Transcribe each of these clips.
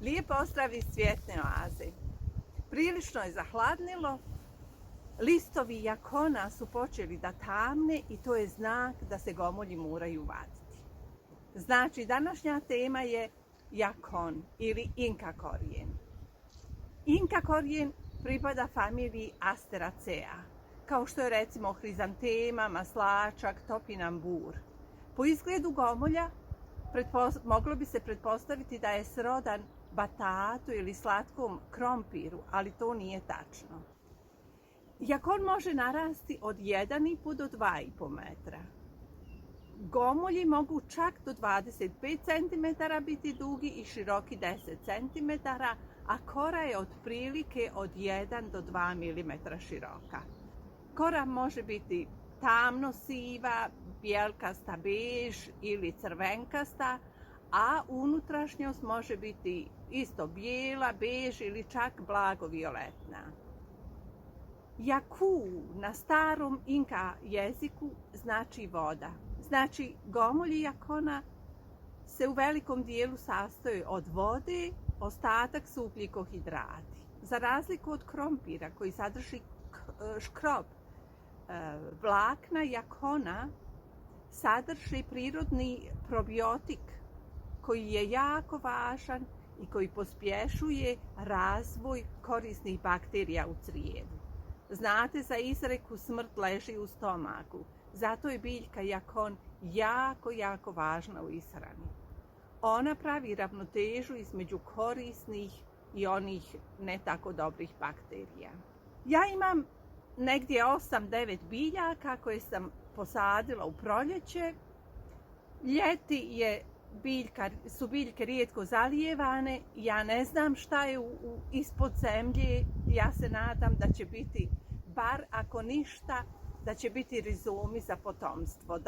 Lijep pozdrav iz cvjetne oaze. Prilično je zahladnilo, listovi jakona su počeli da tamne i to je znak da se gomolji moraju vaditi. Znači, današnja tema je jakon ili inka korijen. Inka korijen pripada familiji Asteracea, kao što je recimo hrizantema, maslačak, topinambur. Po izgledu gomolja moglo bi se pretpostaviti da je srodan batatu ili slatkom krompiru, ali to nije tačno. Jakon može narasti od 1,5 do 2,5 metra. Gomolji mogu čak do 25 cm biti dugi i široki 10 cm, a kora je otprilike od 1 do 2 mm široka. Kora može biti tamno siva, bijelkasta bež ili crvenkasta, a unutrašnjost može biti isto bijela, bež ili čak blago violetna. Jaku na starom inka jeziku znači voda. Znači, gomolji jakona se u velikom dijelu sastoji od vode, ostatak su ugljikohidrati. Za razliku od krompira koji sadrži škrob, vlakna jakona sadrži prirodni probiotik koji je jako važan i koji pospješuje razvoj korisnih bakterija u crijevu. Znate za izreku smrt leži u stomaku, zato je biljka jakon jako važna u ishrani. Ona pravi ravnotežu između korisnih i onih ne tako dobrih bakterija. Ja imam negdje 8-9 biljaka koje sam posadila u proljeće. Ljeti su biljke rijetko zalijevane. Ja ne znam šta je ispod zemlje. Ja se nadam da će biti, bar ako ništa, da će biti rizumi za potomstvo,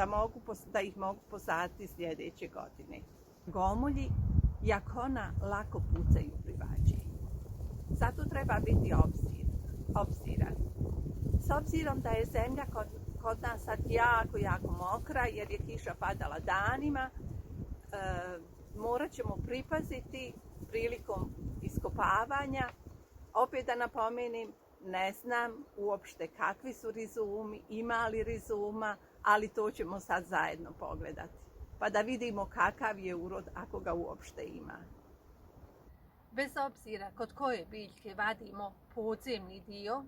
da ih mogu posaditi sljedeće godine. Gomolji jakona lako pucaju pri vađenju. Zato treba biti obziran. S obzirom da je zemlja kod nas sad jako mokra jer je kiša padala danima, morat ćemo pripaziti prilikom iskopavanja. Opet da napomenem, ne znam uopšte kakvi su rizumi, ima li rizuma, ali to ćemo sad zajedno pogledati. Pa da vidimo kakav je urod ako ga uopšte ima. Bez obzira kod koje biljke vadimo podzemni dio,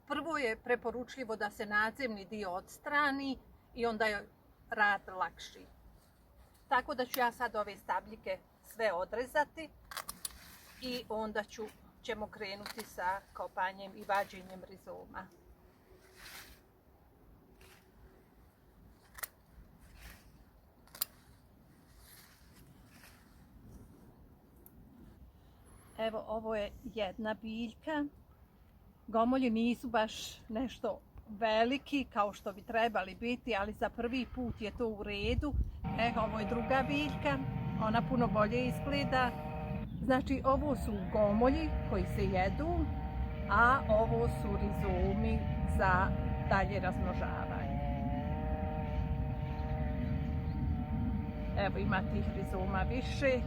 prvo je preporučljivo da se nadzemni dio odstrani i onda je rad lakši. Tako da ću ja sad ove stabljike sve odrezati i onda ćemo krenuti sa kopanjem i vađenjem rizoma. Evo, ovo je jedna biljka. Gomolji nisu baš nešto veliki kao što bi trebali biti, ali za prvi put je to u redu. Ovo je druga biljka, ona puno bolje izgleda. Znači, ovo su gomolji koji se jedu, a ovo su rizumi za dalje razmnožavanje. Evo, ima tih rizuma više,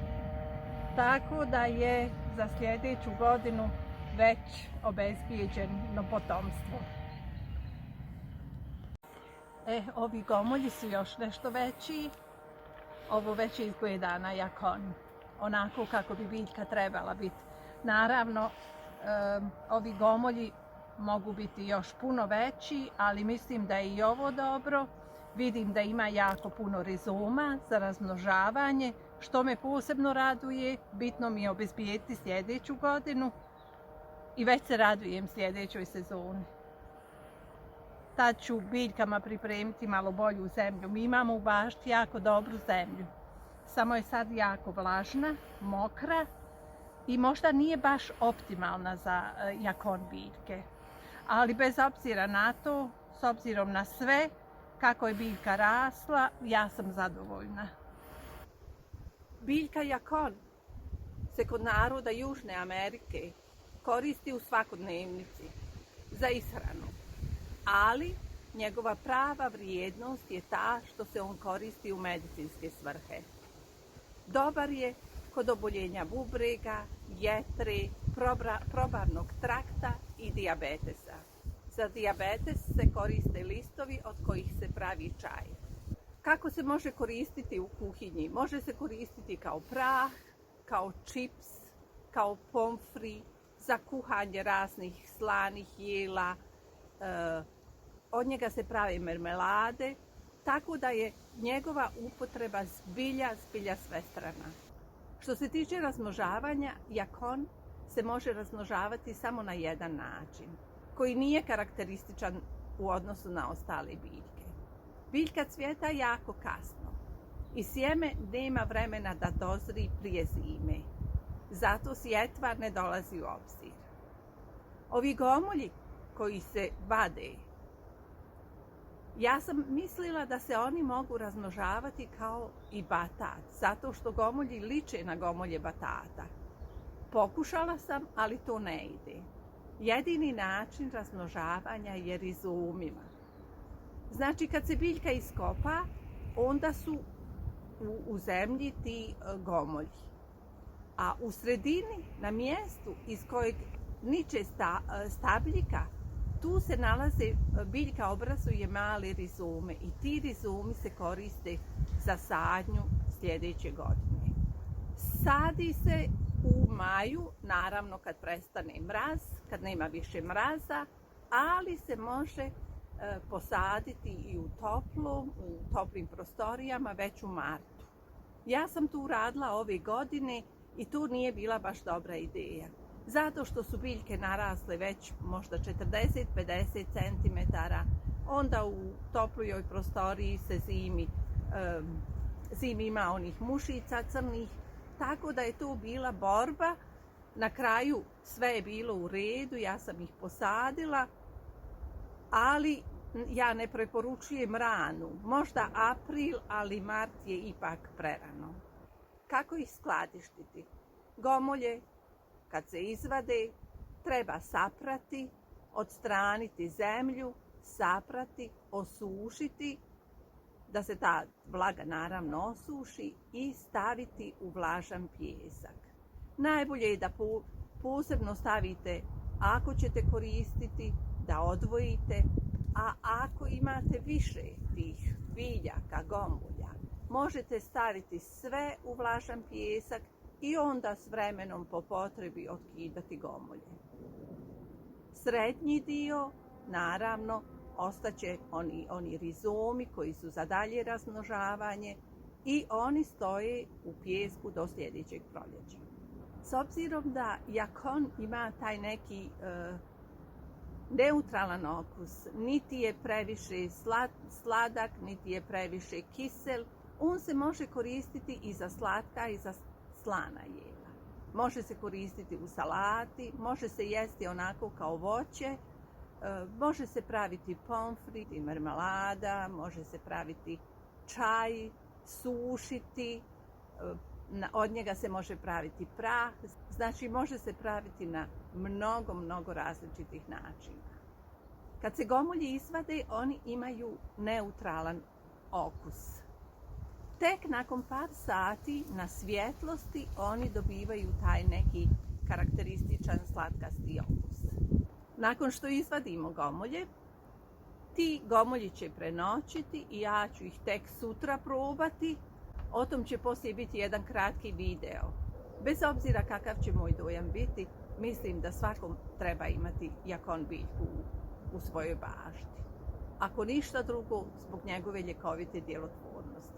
tako da je za sljedeću godinu već obezbijeđeno potomstvo. Ovi gomolji su još nešto veći. Ovo već izgleda na jakon, onako kako bi biljka trebala biti. Naravno, ovi gomolji mogu biti još puno veći, ali mislim da je i ovo dobro. Vidim da ima jako puno rizoma za razmnožavanje, što me posebno raduje. Bitno mi je obezbijediti sljedeću godinu i već se radujem sljedećoj sezoni. Tad ću biljkama pripremiti malo bolju zemlju. Mi imamo u bašti jako dobru zemlju. Samo je sad jako vlažna, mokra i možda nije baš optimalna za jakon biljke. Ali bez obzira na to, s obzirom na sve, kako je biljka rasla, ja sam zadovoljna. Biljka jakon se kod naroda Južne Amerike koristi u svakodnevnici za ishranu. Ali njegova prava vrijednost je ta što se on koristi u medicinske svrhe. Dobar je kod oboljenja bubrega, jetre, probavnog trakta i dijabetesa. Za dijabetes se koriste listovi od kojih se pravi čaj. Kako se može koristiti u kuhinji? Može se koristiti kao prah, kao čips, kao pomfri, za kuhanje raznih slanih jela. Od njega se prave marmelade, tako da je njegova upotreba zbilja svestrana. Što se tiče razmnožavanja, jakon se može razmnožavati samo na jedan način, koji nije karakterističan u odnosu na ostale biljke. Biljka cvjeta jako kasno i sjeme nema vremena da dozri prije zime. Zato sjetva ne dolazi u obzir. Ovi gomolji koji se vade, ja sam mislila da se oni mogu razmnožavati kao i batat, zato što gomolji liče na gomolje batata. Pokušala sam, ali to ne ide. Jedini način razmnožavanja je rizomima. Znači, kad se biljka iskopa, onda su u zemlji ti gomolji. A u sredini, na mjestu iz kojeg niče stabljika, tu se nalaze, biljka obrazuje male rizome i ti rizomi se koriste za sadnju sljedeće godine. Sadi se u maju, naravno kad prestane mraz, kad nema više mraza, ali se može posaditi i u toplim prostorijama već u martu. Ja sam tu radila ove godine i tu nije bila baš dobra ideja. Zato što su biljke narasle već možda 40-50 cm, onda u toploj prostoriji se zimi ima onih mušica crnih, tako da je to bila borba. Na kraju sve je bilo u redu, ja sam ih posadila, ali ja ne preporučujem ranu, možda april, ali mart je ipak prerano. Kako ih skladištiti? Gomolje, kad se izvade, treba saprati, odstraniti zemlju, saprati, osušiti, da se ta vlaga naravno osuši i staviti u vlažan pijesak. Najbolje je da posebno stavite, ako ćete koristiti, da odvojite, a ako imate više tih biljaka, gomolja, možete staviti sve u vlažan pijesak i onda s vremenom po potrebi otkidati gomolje. Srednji dio, naravno, ostaće oni rizomi koji su za dalje razmnožavanje i oni stoje u pijesku do sljedećeg proljeća. S obzirom da jakon ima taj neki neutralan okus, niti je previše sladak, niti je previše kisel, on se može koristiti i za slatka i za slana jela. Može se koristiti u salati, može se jesti onako kao voće, može se praviti pomfri, marmelada, može se praviti čaj, sušiti, od njega se može praviti prah, znači može se praviti na mnogo različitih načina. Kad se gomolji izvade, oni imaju neutralan okus. Tek nakon par sati na svjetlosti oni dobivaju taj neki karakterističan slatkasti okus. Nakon što izvadimo gomolje, ti gomolji će prenoćiti i ja ću ih tek sutra probati. O tom će poslije biti jedan kratki video. Bez obzira kakav će moj dojam biti, mislim da svakom treba imati jakon biljku u svojoj bašti. Ako ništa drugo, zbog njegove ljekovite djelotvornosti.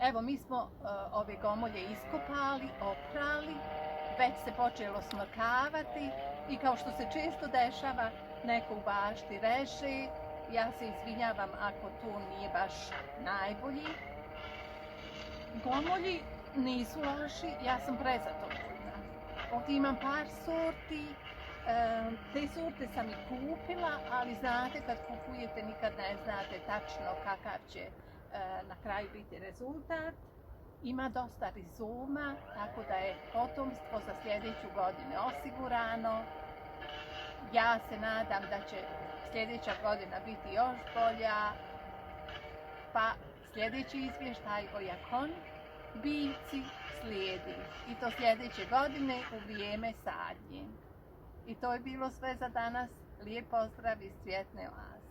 Evo, mi smo ove gomolje iskopali, oprali, već se počelo smrkavati i kao što se često dešava, neko u bašti reže. Ja se izvinjavam ako to nije baš najbolji. Gomolji nisu loši, ja sam prezadovoljna. Ovdje imam par sorti, te sorte sam i kupila, ali znate kad kupujete nikad ne znate tačno kakav će na kraju biti rezultat. Ima dosta rizoma, tako da je potomstvo za sljedeću godinu osigurano. Ja se nadam da će sljedeća godina biti još bolja, pa sljedeći izvještaj o jakonu biljci slijedi. I to sljedeće godine u vrijeme sadnje. I to je bilo sve za danas. Lijep pozdrav iz Cvjetne oaze.